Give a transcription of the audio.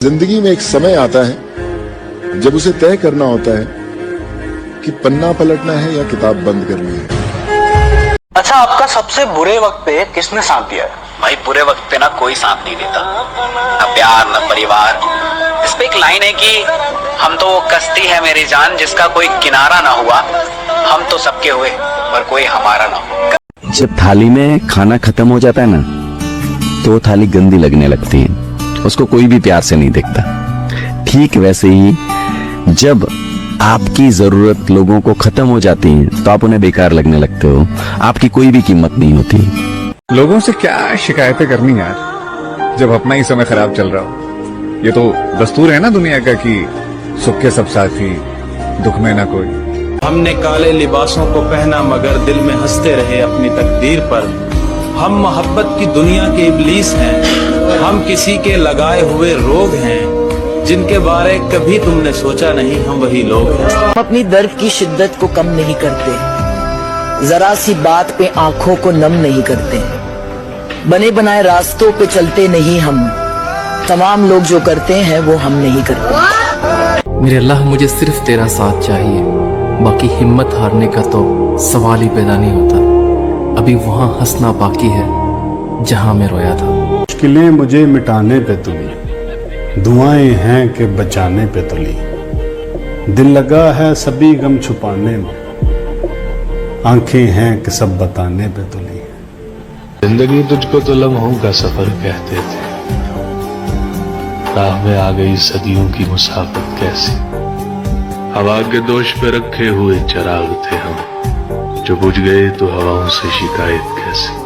जिंदगी में एक समय आता है जब उसे तय करना होता है कि पन्ना पलटना है या किताब बंद करनी है। अच्छा, आपका सबसे बुरे वक्त पे किसने साथ दिया है? भाई बुरे वक्त पे ना कोई साथ नहीं देता, ना प्यार ना परिवार। इस पे एक लाइन है कि हम तो वो कश्ती है मेरी जान जिसका कोई किनारा ना हुआ, हम तो सबके हुए पर कोई हमारा ना हुआ। जब थाली में खाना खत्म हो जाता है ना तो वो थाली गंदी लगने लगती है, उसको कोई भी प्यार से नहीं देखता। ठीक वैसे ही जब आपकी जरूरत लोगों को खत्म हो जाती है तो आप उन्हें बेकार लगने लगते हो, आपकी कोई भी कीमत नहीं होती। लोगों से क्या शिकायतें करनी यार, जब अपना ही समय खराब चल रहा हो। ये तो दस्तूर है ना दुनिया का कि सुख के सब साथी, दुख में ना कोई। हमने काले लिबासों को पहना मगर दिल में हंसते रहे अपनी तकदीर पर। हम मोहब्बत की दुनिया के इब्लीस हैं, हम किसी के लगाए हुए रोग हैं, जिनके बारे कभी तुमने सोचा नहीं, हम वही लोग हैं। हम अपनी दर्द की शिद्दत को कम नहीं करते, जरा सी बात पे आंखों को नम नहीं करते, बने बनाए रास्तों पे चलते नहीं हम, तमाम लोग जो करते हैं वो हम नहीं करते। मेरे अल्लाह, मुझे सिर्फ तेरा साथ चाहिए, बाकी हिम्मत हारने का तो सवाल ही पैदा नहीं होता। अभी वहाँ हंसना बाकी है जहाँ मैं रोया था। मुश्किलें मुझे मिटाने पे तुली, दुआएं हैं कि बचाने पे तुली, दिल लगा है सभी गम छुपाने में, आंखें हैं कि सब बताने पे तुली। जिंदगी तुझको तो लम्हों का सफर कहते थे, राह में आ गई सदियों की मुसाफत कैसी। हवा के दोष पे रखे हुए चराग थे हम, जो बुझ गए तो हवाओं से शिकायत कैसी।